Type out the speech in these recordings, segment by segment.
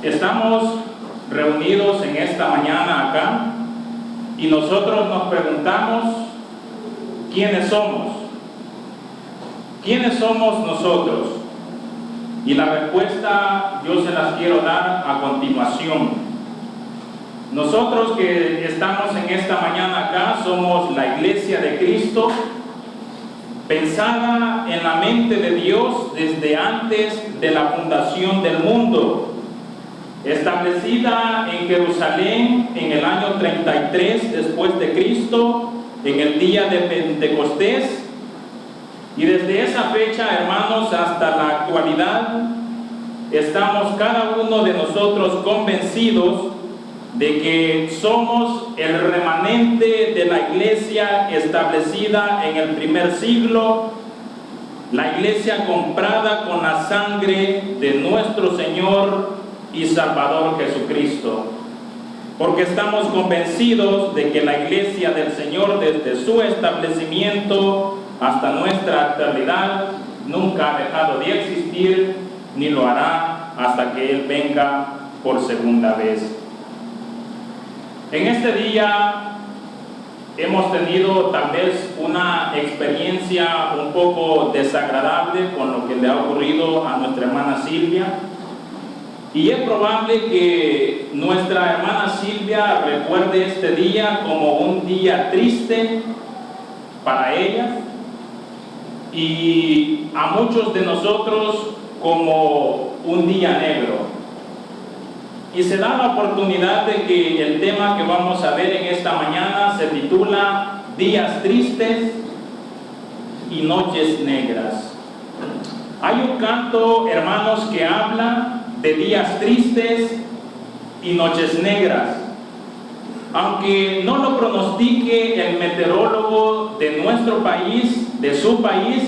Estamos reunidos en esta mañana acá y nosotros nos preguntamos ¿quiénes somos? ¿Quiénes somos nosotros? Y la respuesta yo se las quiero dar a continuación. Nosotros que estamos en esta mañana acá somos la Iglesia de Cristo, pensada en la mente de Dios desde antes de la fundación del mundo, establecida en Jerusalén en el año 33 después de Cristo, en el día de Pentecostés, y desde esa fecha, hermanos, hasta la actualidad, estamos cada uno de nosotros convencidos de que somos el remanente de la iglesia establecida en el primer siglo, la iglesia comprada con la sangre de nuestro Señor y Salvador Jesucristo, porque estamos convencidos de que la iglesia del Señor desde su establecimiento hasta nuestra actualidad nunca ha dejado de existir ni lo hará hasta que Él venga por segunda vez. En este día hemos tenido tal vez una experiencia un poco desagradable con lo que le ha ocurrido a nuestra hermana Silvia. Y es probable que nuestra hermana Silvia recuerde este día como un día triste para ella y a muchos de nosotros como un día negro. Y se da la oportunidad de que el tema que vamos a ver en esta mañana se titula Días Tristes y Noches Negras. Hay un canto, hermanos, que habla de días tristes y noches negras. Aunque no lo pronostique el meteorólogo de nuestro país, de su país,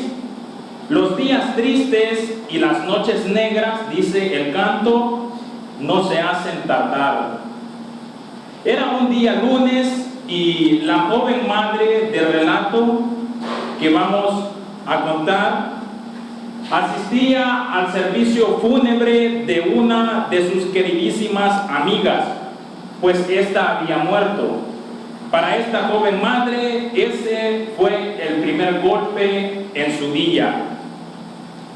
los días tristes y las noches negras, dice el canto, no se hacen tardar. Era un día lunes y la joven madre del relato que vamos a contar asistía al servicio fúnebre de una de sus queridísimas amigas, pues ésta había muerto. Para esta joven madre, ese fue el primer golpe en su día.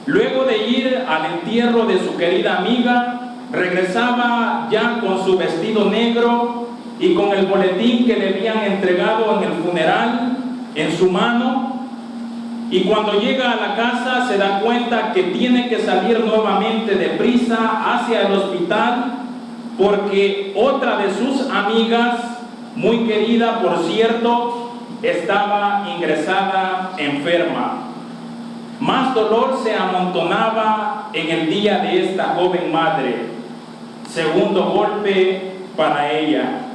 Luego de ir al entierro de su querida amiga, regresaba ya con su vestido negro y con el boletín que le habían entregado en el funeral en su mano. Y cuando llega a la casa se da cuenta que tiene que salir nuevamente deprisa hacia el hospital porque otra de sus amigas, muy querida por cierto, estaba ingresada enferma. Más dolor se amontonaba en el día de esta joven madre. Segundo golpe para ella.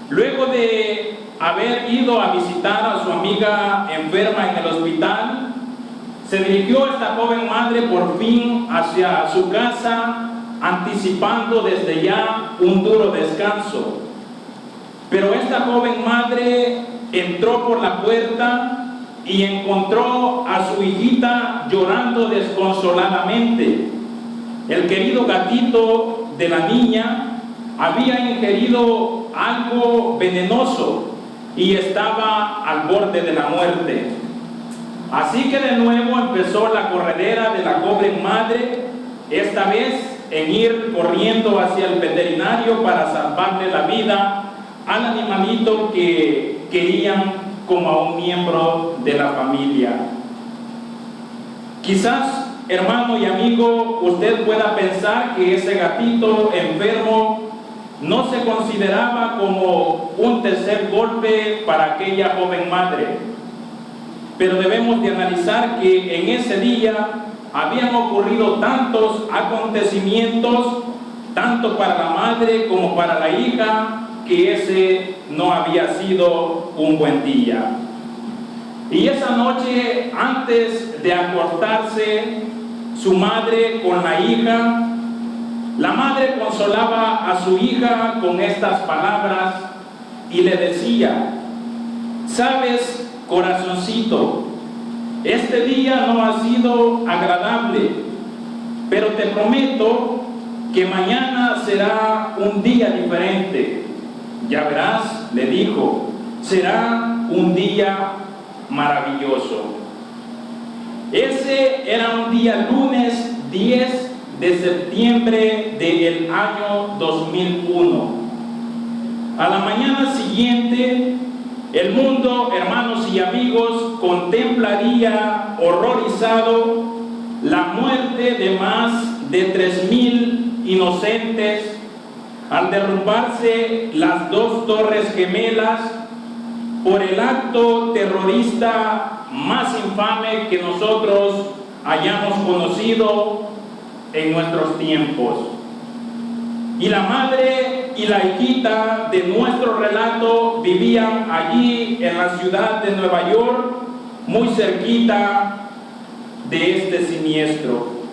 Luego de haber ido a visitar a su amiga enferma en el hospital, se dirigió esta joven madre por fin hacia su casa, anticipando desde ya un duro descanso. Pero esta joven madre entró por la puerta y encontró a su hijita llorando desconsoladamente. El querido gatito de la niña había ingerido algo venenoso y estaba al borde de la muerte. Así que de nuevo empezó la corredera de la joven madre, esta vez en ir corriendo hacia el veterinario para salvarle la vida al animalito que querían como a un miembro de la familia. Quizás, hermano y amigo, usted pueda pensar que ese gatito enfermo no se consideraba como un tercer golpe para aquella joven madre. Pero debemos de analizar que en ese día habían ocurrido tantos acontecimientos, tanto para la madre como para la hija, que ese no había sido un buen día. Y esa noche, antes de acostarse su madre con la hija, la madre consolaba a su hija con estas palabras y le decía: sabes, corazoncito, este día no ha sido agradable, pero te prometo que mañana será un día diferente. Ya verás, le dijo, será un día maravilloso. Ese era un día lunes 10 de septiembre del año 2001. A la mañana siguiente, el mundo, hermanos y amigos, contemplaría horrorizado la muerte de más de 3,000 inocentes al derrumbarse las 2 torres gemelas por el acto terrorista más infame que nosotros hayamos conocido en nuestros tiempos. Y la madre y la hijita de nuestro relato vivían allí en la ciudad de Nueva York, muy cerquita de este siniestro.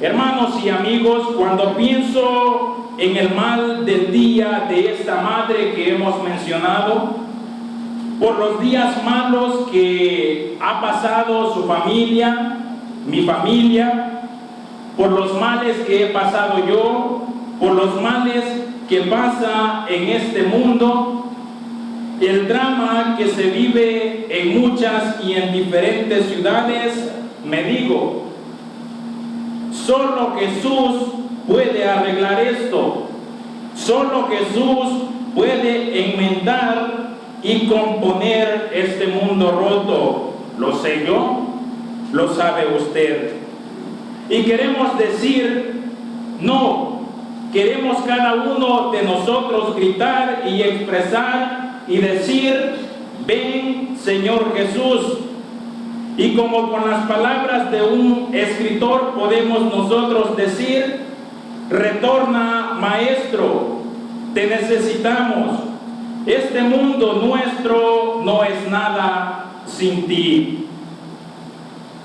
Hermanos y amigos, cuando pienso en el mal del día de esta madre que hemos mencionado, por los días malos que ha pasado su familia, mi familia, por los males que he pasado yo, por los males que pasa en este mundo, el drama que se vive en muchas y en diferentes ciudades, me digo, solo Jesús puede arreglar esto, solo Jesús puede enmendar y componer este mundo roto. Lo sé yo, lo sabe usted. Y queremos decir, no, queremos cada uno de nosotros gritar y expresar y decir, ven Señor Jesús. Y como con las palabras de un escritor podemos nosotros decir, retorna Maestro, te necesitamos. Este mundo nuestro no es nada sin ti.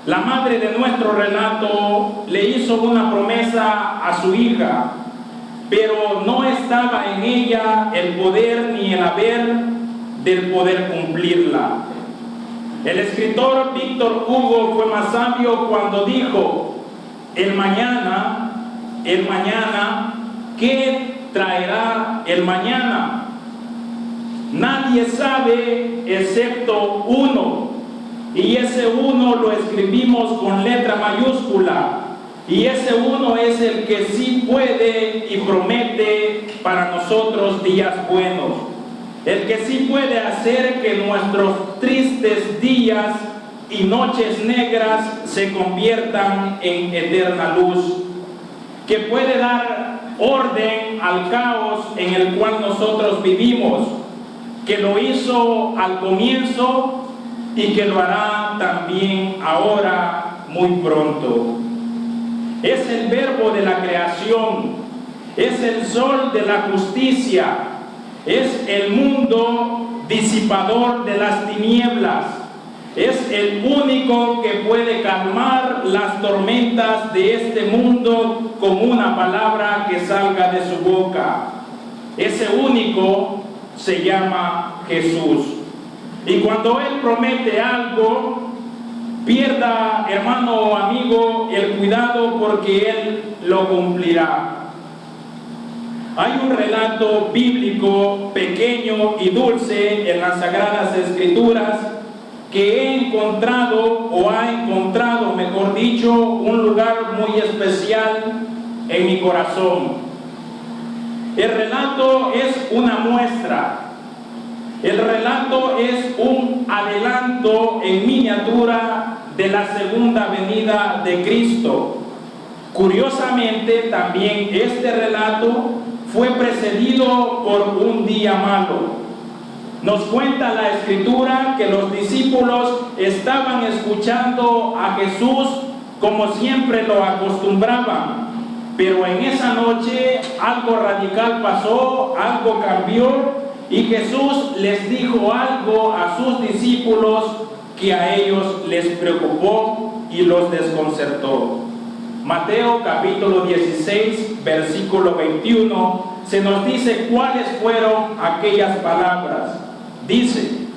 La madre de nuestro relato le hizo una promesa a su hija, pero no estaba en ella el poder ni el haber del poder cumplirla. El escritor Víctor Hugo fue más sabio cuando dijo, el mañana, ¿qué traerá el mañana? Nadie sabe excepto uno, y ese uno lo escribimos con letra mayúscula, y ese uno es el que sí puede y promete para nosotros días buenos, el que sí puede hacer que nuestros tristes días y noches negras se conviertan en eterna luz, que puede dar orden al caos en el cual nosotros vivimos, que lo hizo al comienzo y que lo hará también ahora muy pronto. Es el verbo de la creación, es el sol de la justicia, es el mundo disipador de las tinieblas, es el único que puede calmar las tormentas de este mundo con una palabra que salga de su boca. Ese único se llama Jesús. Y cuando Él promete algo, pierda, hermano o amigo, el cuidado porque Él lo cumplirá. Hay un relato bíblico pequeño y dulce en las Sagradas Escrituras que he encontrado, o ha encontrado, mejor dicho, un lugar muy especial en mi corazón. El relato es una muestra. El relato es un adelanto en miniatura de la segunda venida de Cristo. Curiosamente, también este relato fue precedido por un día malo. Nos cuenta la Escritura que los discípulos estaban escuchando a Jesús como siempre lo acostumbraban, pero en esa noche algo radical pasó, algo cambió, y Jesús les dijo algo a sus discípulos que a ellos les preocupó y los desconcertó. Mateo capítulo 16, versículo 21, se nos dice cuáles fueron aquellas palabras. Dice,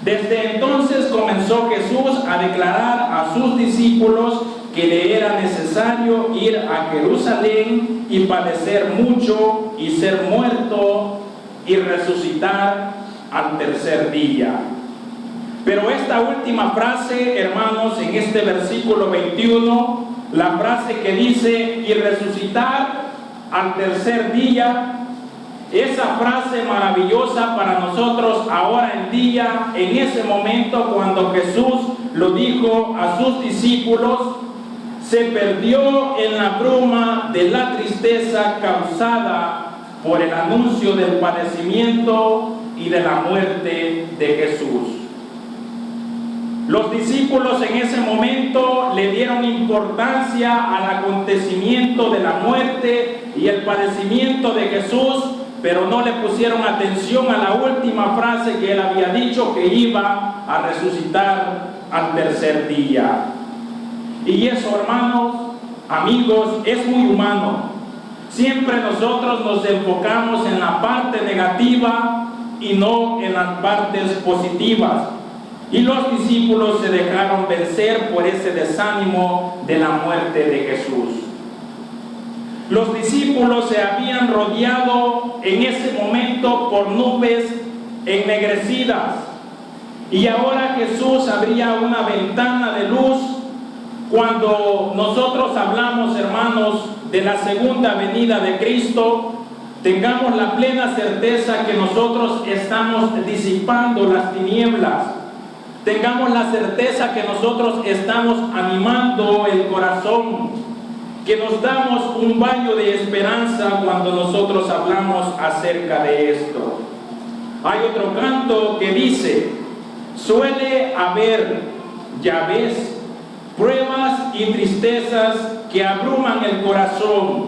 Desde entonces comenzó Jesús a declarar a sus discípulos que le era necesario ir a Jerusalén y padecer mucho y ser muerto y resucitar al tercer día. Pero esta última frase, hermanos, en este versículo 21, la frase que dice y resucitar al tercer día, esa frase maravillosa para nosotros ahora en día, en ese momento cuando Jesús lo dijo a sus discípulos, se perdió en la bruma de la tristeza causada por el anuncio del padecimiento y de la muerte de Jesús. Los discípulos en ese momento le dieron importancia al acontecimiento de la muerte y el padecimiento de Jesús, pero no le pusieron atención a la última frase que él había dicho, que iba a resucitar al tercer día. Y eso, hermanos, amigos, es muy humano. Siempre nosotros nos enfocamos en la parte negativa y no en las partes positivas. Y los discípulos se dejaron vencer por ese desánimo de la muerte de Jesús. Los discípulos se habían rodeado en ese momento por nubes ennegrecidas. Y ahora Jesús abría una ventana de luz. Cuando nosotros hablamos, hermanos, de la segunda venida de Cristo, tengamos la plena certeza que nosotros estamos disipando las tinieblas. Tengamos la certeza que nosotros estamos animando el corazón, que nos damos un baño de esperanza cuando nosotros hablamos acerca de esto. Hay otro canto que dice: suele haber, ya ves, pruebas y tristezas que abruman el corazón,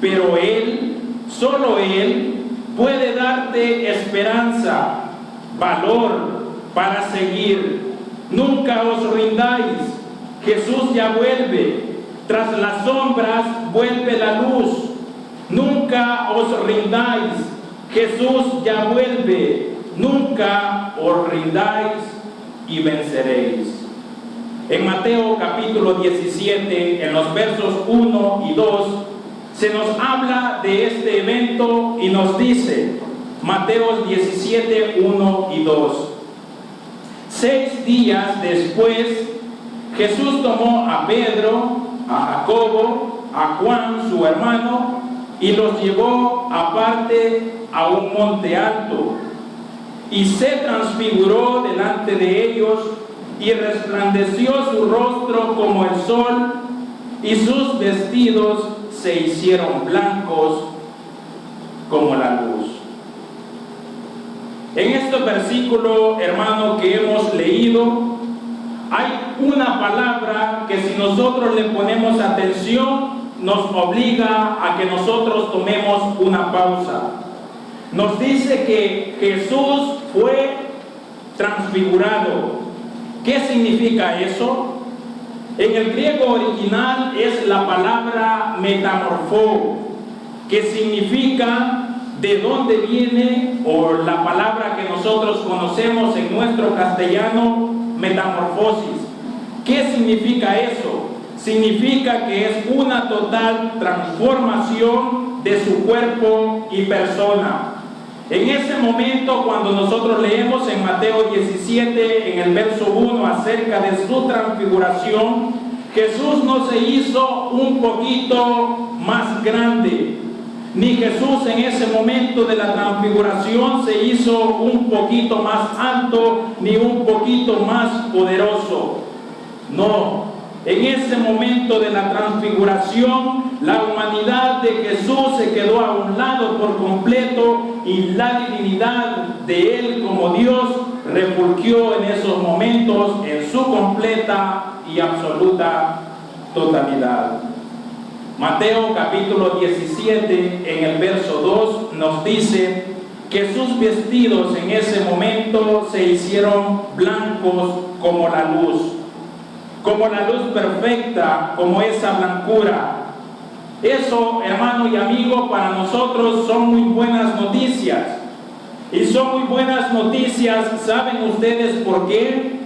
pero Él, solo Él, puede darte esperanza, valor para seguir. Nunca os rindáis, Jesús ya vuelve, tras las sombras vuelve la luz. Nunca os rindáis, Jesús ya vuelve, nunca os rindáis y venceréis. En Mateo capítulo 17, en los versos 1 y 2, se nos habla de este evento y nos dice, Mateo 17, 1 y 2. 6 días después, Jesús tomó a Pedro, a Jacobo, a Juan, su hermano, y los llevó aparte a un monte alto, y se transfiguró delante de ellos, y resplandeció su rostro como el sol, y sus vestidos se hicieron blancos como la luz. En este versículo, hermano, que hemos leído, hay una palabra que si nosotros le ponemos atención, nos obliga a que nosotros tomemos una pausa. Nos dice que Jesús fue transfigurado. ¿Qué significa eso? En el griego original es la palabra metamorfó, que significa de dónde viene, o la palabra que nosotros conocemos en nuestro castellano, metamorfosis. ¿Qué significa eso? Significa que es una total transformación de su cuerpo y persona. En ese momento, cuando nosotros leemos en Mateo 17, en el verso 1, acerca de su transfiguración, Jesús no se hizo un poquito más grande, ni Jesús en ese momento de la transfiguración se hizo un poquito más alto, ni un poquito más poderoso. No, en ese momento de la transfiguración, la humanidad de Jesús se quedó a un lado por completo y la divinidad de Él como Dios refulgió en esos momentos en su completa y absoluta totalidad. Mateo capítulo 17, en el verso 2, nos dice que sus vestidos en ese momento se hicieron blancos como la luz perfecta, como esa blancura. Eso, hermano y amigo, para nosotros son muy buenas noticias. Y son muy buenas noticias. ¿Saben ustedes por qué?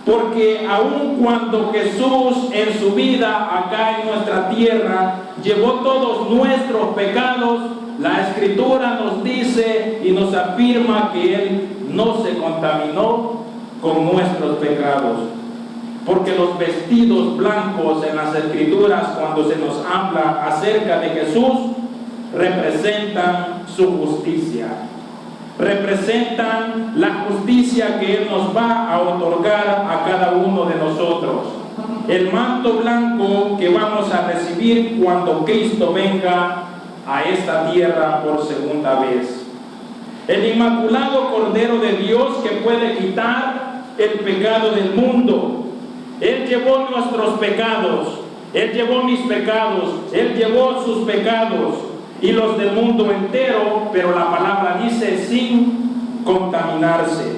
Porque aun cuando Jesús en su vida acá en nuestra tierra llevó todos nuestros pecados, la Escritura nos dice y nos afirma que Él no se contaminó con nuestros pecados. Porque los vestidos blancos en las Escrituras, cuando se nos habla acerca de Jesús, representan su justicia. Representan la justicia que Él nos va a otorgar a cada uno de nosotros. El manto blanco que vamos a recibir cuando Cristo venga a esta tierra por segunda vez. El inmaculado Cordero de Dios que puede quitar el pecado del mundo. Él llevó nuestros pecados, Él llevó mis pecados, Él llevó sus pecados y los del mundo entero, pero la palabra dice sin contaminarse.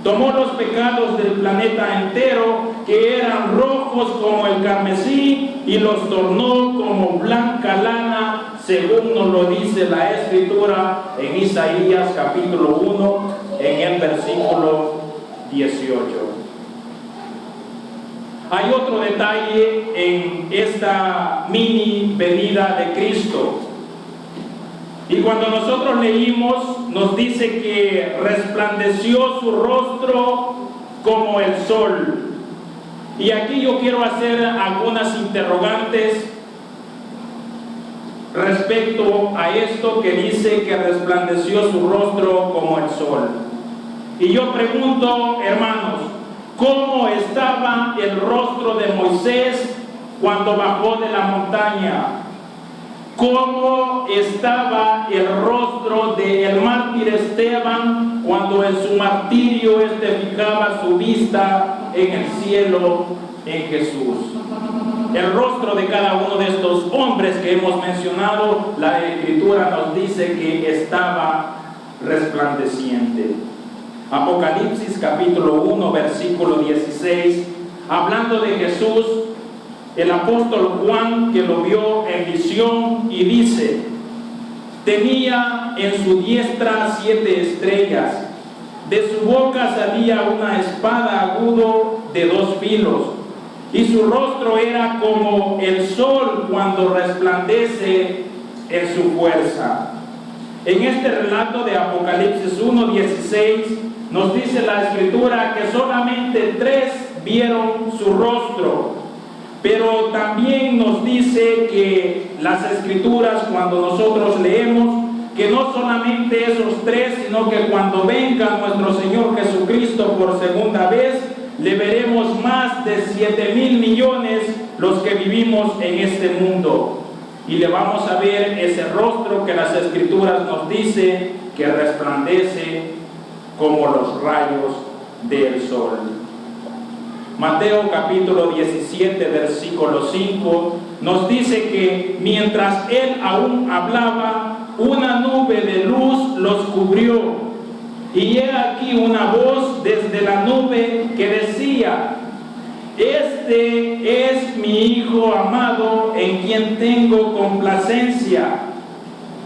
Tomó los pecados del planeta entero, que eran rojos como el carmesí, y los tornó como blanca lana, según nos lo dice la Escritura en Isaías capítulo 1, en el versículo 18. Hay otro detalle en esta mini venida de Cristo. Y cuando nosotros leímos, nos dice que resplandeció su rostro como el sol. Y aquí yo quiero hacer algunas interrogantes respecto a esto que dice que resplandeció su rostro como el sol. Y yo pregunto, hermanos, ¿cómo estaba el rostro de Moisés cuando bajó de la montaña? ¿Cómo estaba el rostro del mártir Esteban cuando en su martirio fijaba su vista en el cielo, en Jesús? El rostro de cada uno de estos hombres que hemos mencionado, la Escritura nos dice que estaba resplandeciente. Apocalipsis capítulo 1, versículo 16, hablando de Jesús, el apóstol Juan, que lo vio en visión, y dice: tenía en su diestra 7 estrellas, de su boca salía una espada agudo de 2 filos, y su rostro era como el sol cuando resplandece en su fuerza. En este relato de Apocalipsis 1:16 nos dice la Escritura que solamente 3 vieron su rostro. Pero también nos dice que las Escrituras, cuando nosotros leemos, que no solamente esos 3, sino que cuando venga nuestro Señor Jesucristo por segunda vez, le veremos más de 7,000 millones los que vivimos en este mundo. Y le vamos a ver ese rostro que las Escrituras nos dice que resplandece como los rayos del sol. Mateo capítulo 17, versículo 5, nos dice que mientras él aún hablaba, una nube de luz los cubrió. Y he aquí una voz desde la nube que decía: este es mi Hijo amado, en quien tengo complacencia.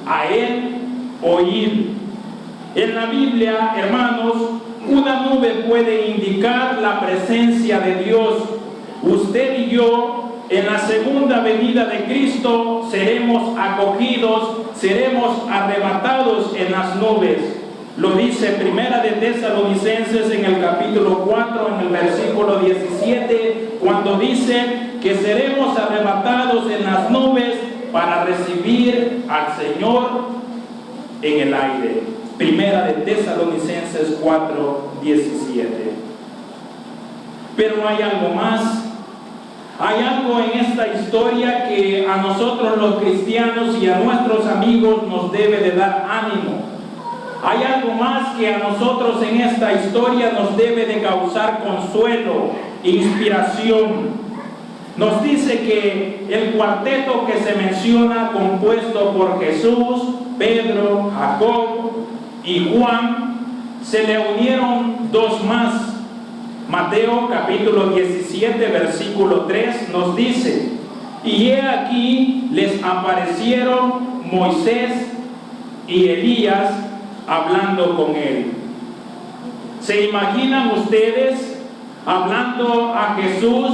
A él oíd. En la Biblia, hermanos, una nube puede indicar la presencia de Dios. Usted y yo, en la segunda venida de Cristo, seremos acogidos, seremos arrebatados en las nubes. Lo dice Primera de Tesalonicenses en el capítulo 4, en el versículo 17, cuando dice que seremos arrebatados en las nubes para recibir al Señor en el aire. Primera de Tesalonicenses 4, 17. Pero hay algo más. Hay algo en esta historia que a nosotros los cristianos y a nuestros amigos nos debe de dar ánimo. Hay algo más que a nosotros en esta historia nos debe de causar consuelo, inspiración. Nos dice que el cuarteto que se menciona, compuesto por Jesús, Pedro, Jacob y Juan, se le unieron 2 más. Mateo capítulo 17, versículo 3 nos dice: y he aquí les aparecieron Moisés y Elías hablando con él. ¿Se imaginan ustedes hablando a Jesús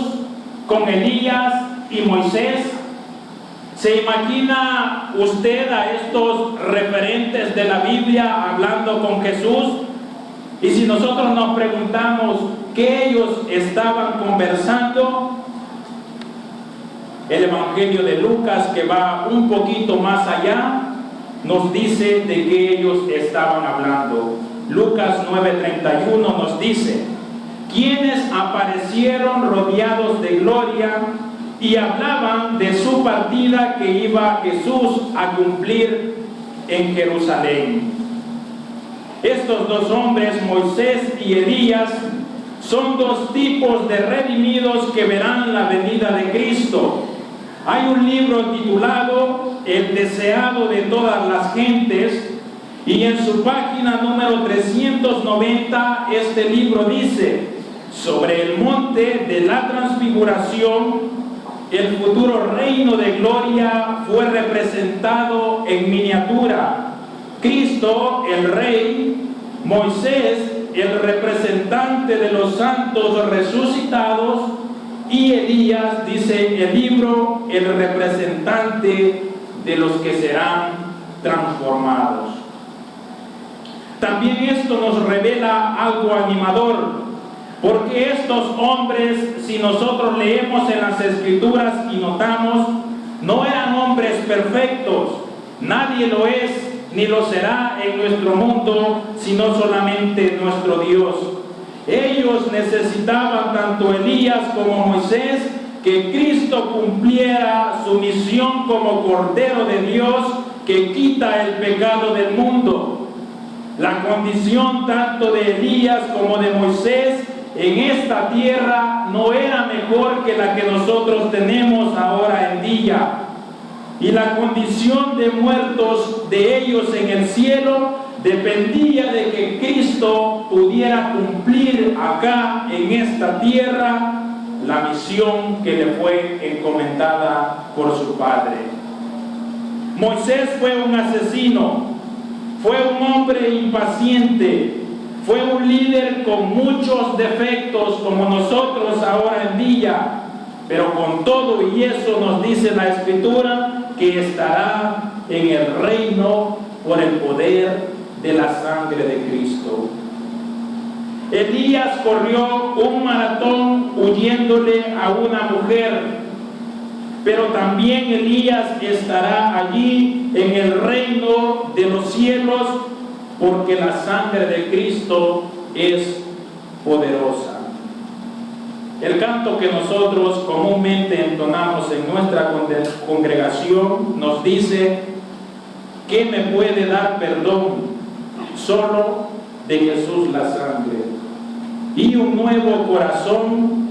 con Elías y Moisés? ¿Se imagina usted a estos referentes de la Biblia hablando con Jesús? Y si nosotros nos preguntamos qué ellos estaban conversando, el Evangelio de Lucas, que va un poquito más allá, nos dice de qué ellos estaban hablando. Lucas 9:31 nos dice: quienes aparecieron rodeados de gloria y hablaban de su partida que iba Jesús a cumplir en Jerusalén. Estos dos hombres, Moisés y Elías, son dos tipos de redimidos que verán la venida de Cristo. Hay un libro titulado El deseado de todas las gentes, y en su página número 390 este libro dice: sobre el monte de la transfiguración, el futuro reino de gloria fue representado en miniatura. Cristo, el Rey, Moisés, el representante de los santos resucitados, y Elías, dice el libro, el representante de los que serán transformados. También esto nos revela algo animador, porque estos hombres, si nosotros leemos en las Escrituras y notamos, no eran hombres perfectos. Nadie lo es ni lo será en nuestro mundo, sino solamente nuestro Dios. Ellos necesitaban, tanto Elías como Moisés, que Cristo cumpliera su misión como Cordero de Dios que quita el pecado del mundo. La condición tanto de Elías como de Moisés en esta tierra no era mejor que la que nosotros tenemos ahora en día. Y la condición de muertos de ellos en el cielo dependía de que Cristo pudiera cumplir acá en esta tierra la misión que le fue encomendada por su Padre. Moisés fue un asesino, fue un hombre impaciente, fue un líder con muchos defectos como nosotros ahora en día, pero con todo y eso nos dice la Escritura que estará en el reino por el poder de la sangre de Cristo. Elías corrió un maratón huyéndole a una mujer, pero también Elías estará allí en el reino de los cielos, porque la sangre de Cristo es poderosa. El canto que nosotros comúnmente entonamos en nuestra congregación nos dice: ¿qué me puede dar perdón? Solo de Jesús la sangre. Y un nuevo corazón,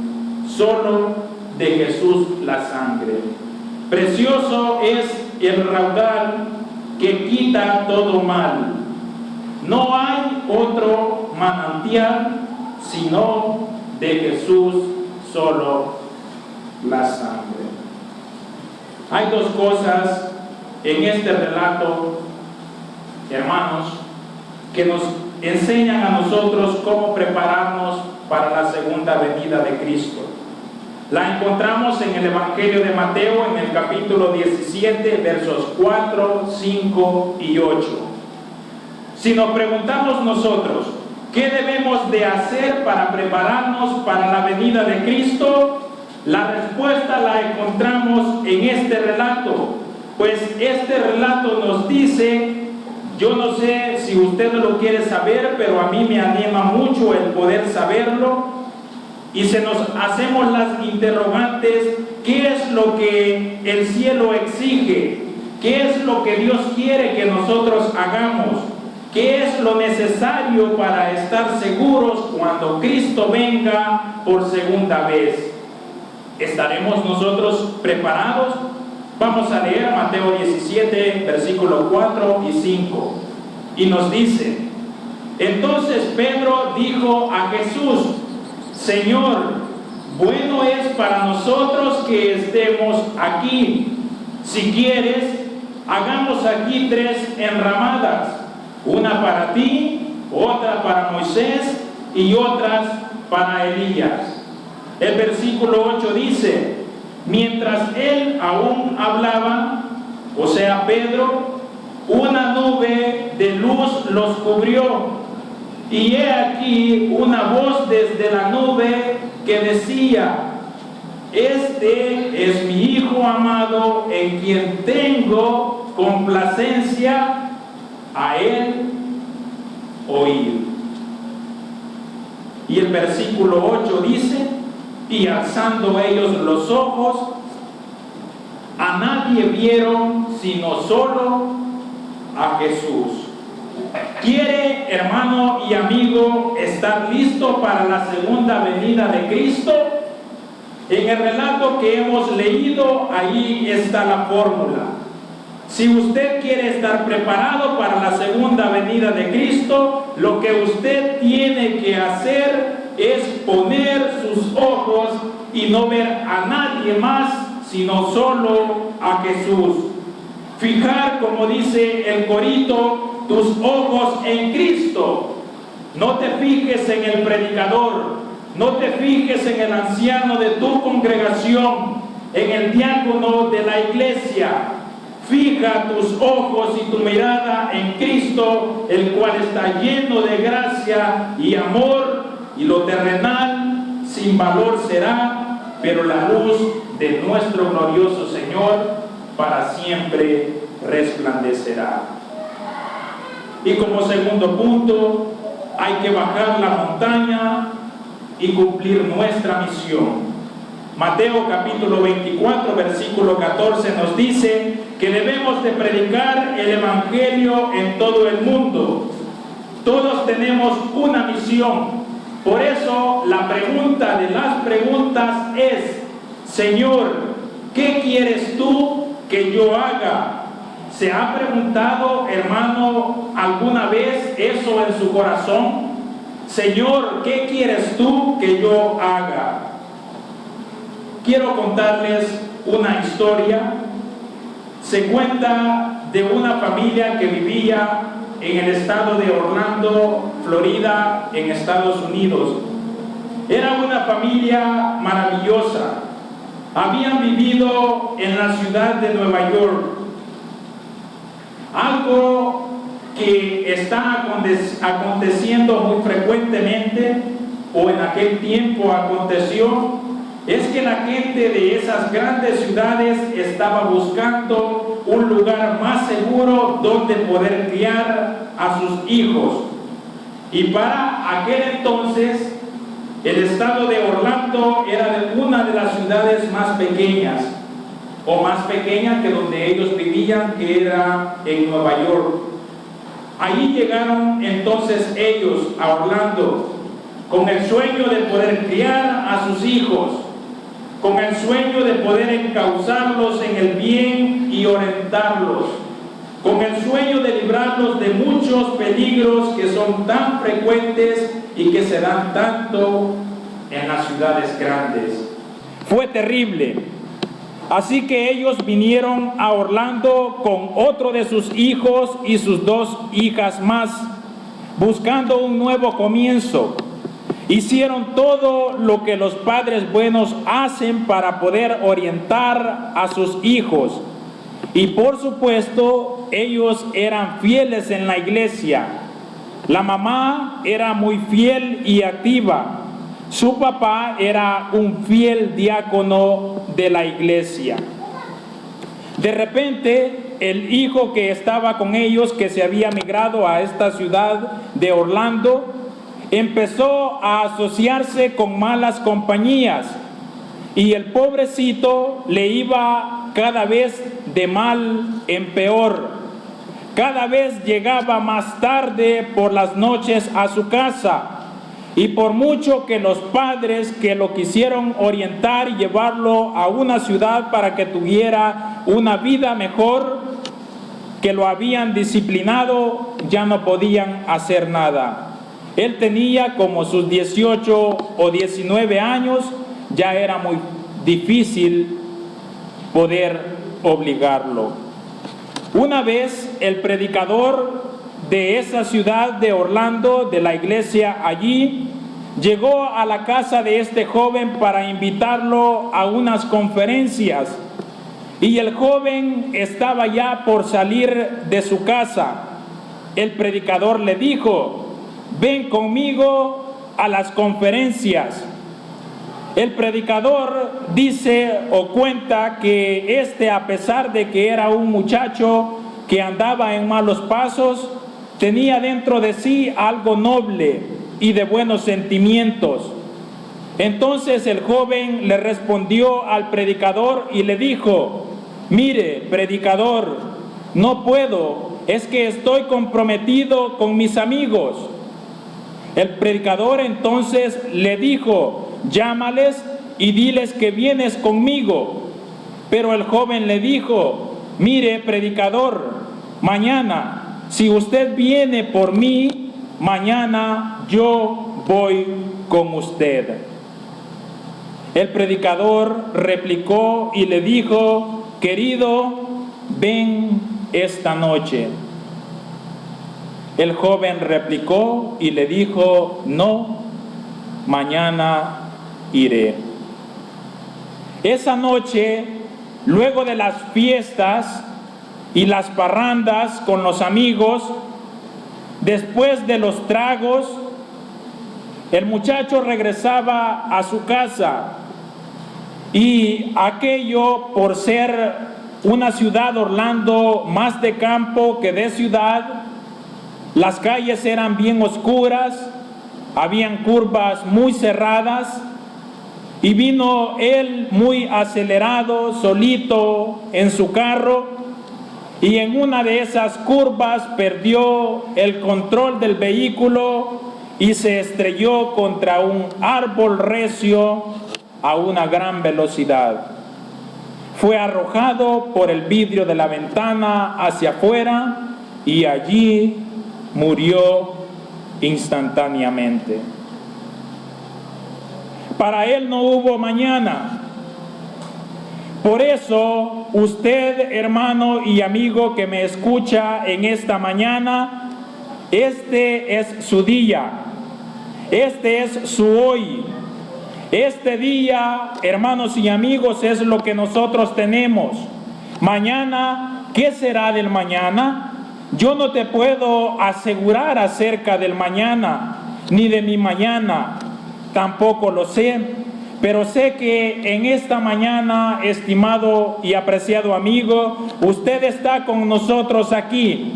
solo de Jesús la sangre. Precioso es el raudal que quita todo mal. No hay otro manantial sino de Jesús, solo la sangre. Hay dos cosas en este relato, hermanos, que nos enseñan a nosotros cómo prepararnos para la segunda venida de Cristo. La encontramos en el Evangelio de Mateo, en el capítulo 17, versos 4, 5 y 8. Si nos preguntamos nosotros, ¿qué debemos de hacer para prepararnos para la venida de Cristo? La respuesta la encontramos en este relato. Pues este relato nos dice, yo no sé si usted lo quiere saber, pero a mí me anima mucho el poder saberlo. Y se nos hacemos las interrogantes: ¿qué es lo que el cielo exige? ¿Qué es lo que Dios quiere que nosotros hagamos? ¿Qué es lo necesario para estar seguros cuando Cristo venga por segunda vez? ¿Estaremos nosotros preparados? Vamos a leer Mateo 17, versículos 4 y 5. Y nos dice: entonces Pedro dijo a Jesús: Señor, bueno es para nosotros que estemos aquí. Si quieres, hagamos aquí 3 enramadas, una para ti, otra para Moisés y otras para Elías. El versículo 8 dice: mientras él aún hablaba, o sea Pedro, una nube de luz los cubrió, y he aquí una voz desde la nube que decía: este es mi Hijo amado, en quien tengo complacencia, a él oír. Y el versículo 8 dice: y alzando ellos los ojos, a nadie vieron sino solo a Jesús. ¿Quiere, hermano y amigo, estar listo para la segunda venida de Cristo? En el relato que hemos leído, ahí está la fórmula. Si usted quiere estar preparado para la segunda venida de Cristo, lo que usted tiene que hacer es poner sus ojos y no ver a nadie más, sino solo a Jesús. Fijar, como dice el corito, tus ojos en Cristo. No te fijes en el predicador, no te fijes en el anciano de tu congregación, en el diácono de la iglesia. Fija tus ojos y tu mirada en Cristo, el cual está lleno de gracia y amor, y lo terrenal sin valor será, pero la luz de nuestro glorioso Señor para siempre resplandecerá. Y como segundo punto, hay que bajar la montaña y cumplir nuestra misión. Mateo capítulo 24, versículo 14 nos dice que debemos de predicar el Evangelio en todo el mundo. Todos tenemos una misión. Por eso la pregunta de las preguntas es: Señor, ¿qué quieres tú que yo haga? ¿Se ha preguntado, hermano, alguna vez eso en su corazón? Señor, ¿qué quieres tú que yo haga? Quiero contarles una historia. Se cuenta de una familia que vivía en el estado de Orlando, Florida, en Estados Unidos. Era una familia maravillosa. Habían vivido en la ciudad de Nueva York. Algo que está aconteciendo muy frecuentemente, o en aquel tiempo aconteció, es que la gente de esas grandes ciudades estaba buscando un lugar más seguro donde poder criar a sus hijos. Y para aquel entonces, el estado de Orlando era una de las ciudades más pequeñas, o más pequeña que donde ellos vivían, que era en Nueva York. Allí llegaron entonces ellos a Orlando con el sueño de poder criar a sus hijos, con el sueño de poder encauzarlos en el bien y orientarlos, con el sueño de librarlos de muchos peligros que son tan frecuentes y que se dan tanto en las ciudades grandes. Fue terrible. Así que ellos vinieron a Orlando con otro de sus hijos y sus 2 hijas más, buscando un nuevo comienzo. Hicieron todo lo que los padres buenos hacen para poder orientar a sus hijos. Y por supuesto, ellos eran fieles en la iglesia. La mamá era muy fiel y activa. Su papá era un fiel diácono de la iglesia. De repente, el hijo que estaba con ellos, que se había migrado a esta ciudad de Orlando, empezó a asociarse con malas compañías, y el pobrecito le iba cada vez de mal en peor. Cada vez llegaba más tarde por las noches a su casa, y por mucho que los padres que lo quisieron orientar y llevarlo a una ciudad para que tuviera una vida mejor, que lo habían disciplinado, ya no podían hacer nada. Él tenía como sus 18 o 19 años, ya era muy difícil poder obligarlo. Una vez el predicador de esa ciudad de Orlando, de la iglesia allí, llegó a la casa de este joven para invitarlo a unas conferencias. Y el joven estaba ya por salir de su casa. El predicador le dijo: ven conmigo a las conferencias. El predicador dice o cuenta que a pesar de que era un muchacho que andaba en malos pasos, tenía dentro de sí algo noble y de buenos sentimientos. Entonces el joven le respondió al predicador y le dijo: mire, predicador, no puedo, es que estoy comprometido con mis amigos. El predicador entonces le dijo: llámales y diles que vienes conmigo. Pero el joven le dijo: mire, predicador, mañana, si usted viene por mí, mañana yo voy con usted. El predicador replicó y le dijo: querido, ven esta noche. El joven replicó y le dijo: no, mañana iré. Esa noche, luego de las fiestas y las parrandas con los amigos, después de los tragos, el muchacho regresaba a su casa, y aquello, por ser una ciudad, Orlando, más de campo que de ciudad, las calles eran bien oscuras, habían curvas muy cerradas, y vino él muy acelerado, solito en su carro, y en una de esas curvas perdió el control del vehículo y se estrelló contra un árbol recio a una gran velocidad. Fue arrojado por el vidrio de la ventana hacia afuera y allí murió instantáneamente. Para él no hubo mañana. Por eso, usted, hermano y amigo que me escucha en esta mañana, este es su día, este es su hoy. Este día, hermanos y amigos, es lo que nosotros tenemos. Mañana, ¿qué será del mañana? Yo no te puedo asegurar acerca del mañana, ni de mi mañana, tampoco lo sé. Pero sé que en esta mañana, estimado y apreciado amigo, usted está con nosotros aquí.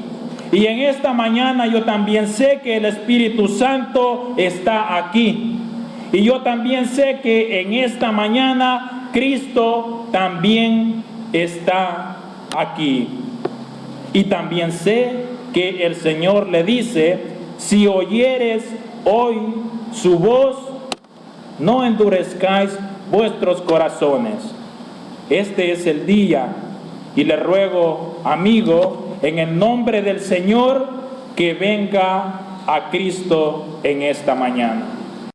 Y en esta mañana yo también sé que el Espíritu Santo está aquí. Y yo también sé que en esta mañana Cristo también está aquí. Y también sé que el Señor le dice: si oyeres hoy su voz, no endurezcáis vuestros corazones. Este es el día, y le ruego, amigo, en el nombre del Señor, que venga a Cristo en esta mañana.